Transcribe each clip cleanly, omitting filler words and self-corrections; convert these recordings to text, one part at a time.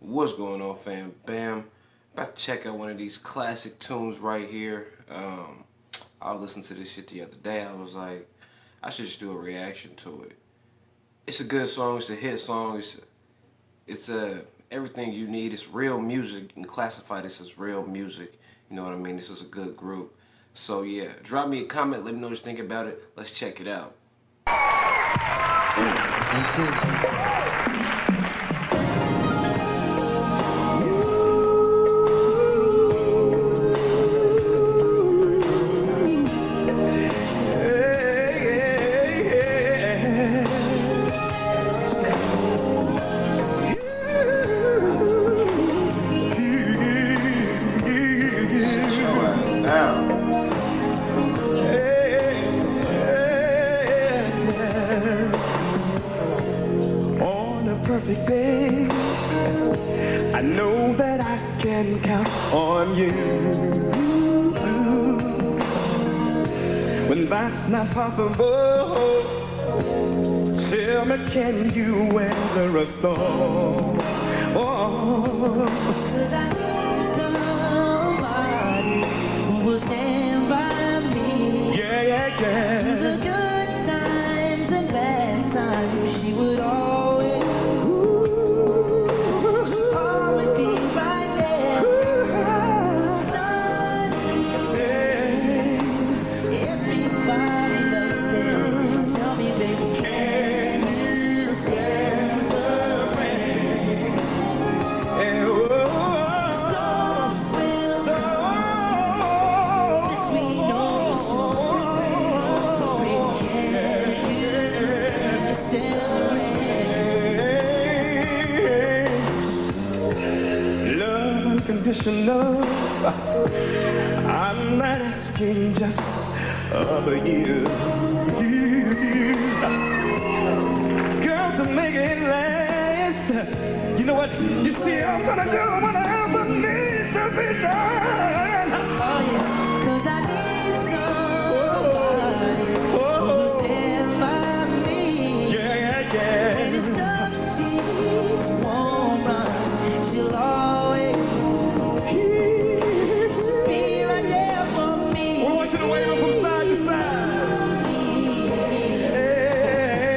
What's going on, fam? Bam. About to check out one of these classic tunes right here. I was listening to this shit the other day. I was like, I should just do a reaction to it. It's a good song. It's a hit song. It's everything you need. It's real music. You can classify this as real music. You know what I mean? This is a good group. So yeah, drop me a comment. Let me know what you think about it. Let's check it out. Sit your ass down. On a perfect day, I know that I can count on you. When that's not possible, tell me, can you weather a storm? Oh. 'Cause I need somebody who will stand by me. Yeah. Through the good times and bad times, she would always be right there. Sunny days, everybody loves them. Tell me, baby, can you stand the rain? Storms will come. This we know for sure. Can you stand the rain? Love unconditional. I'm not asking just of you. Girl, to make it last. You know what? You see, I'm gonna do whatever needs to be done. Oh yeah, 'cause I need somebody who will stand by me. When it's tough, she won't run. She'll always be right there for me. We want you to wave from side to side.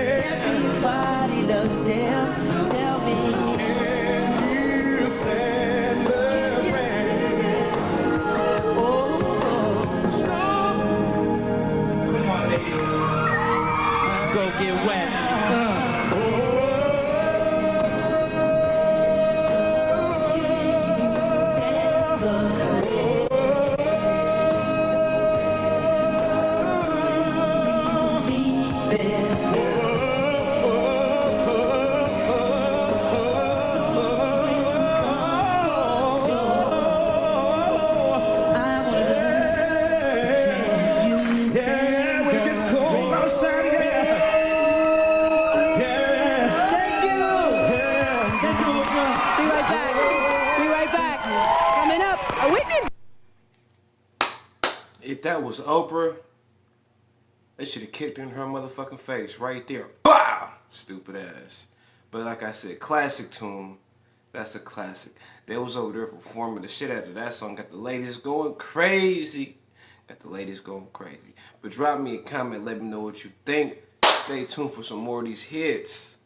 Everybody loves them. Tell me, Can you stand the rain? oh, Come on, ladies. Let's go get wet. Yeah, when it gets cold outside here. Yeah. Thank you. Yeah. Thank you. Be right back. Be right back. Coming up, a Whitney. If that was Oprah, they should have kicked her in her motherfucking face right there. Bow! Stupid ass. But like I said, classic tune. That's a classic. They was over there performing the shit out of that song. Got the ladies going crazy. Got the ladies going crazy. But drop me a comment. Let me know what you think. Stay tuned for some more of these hits.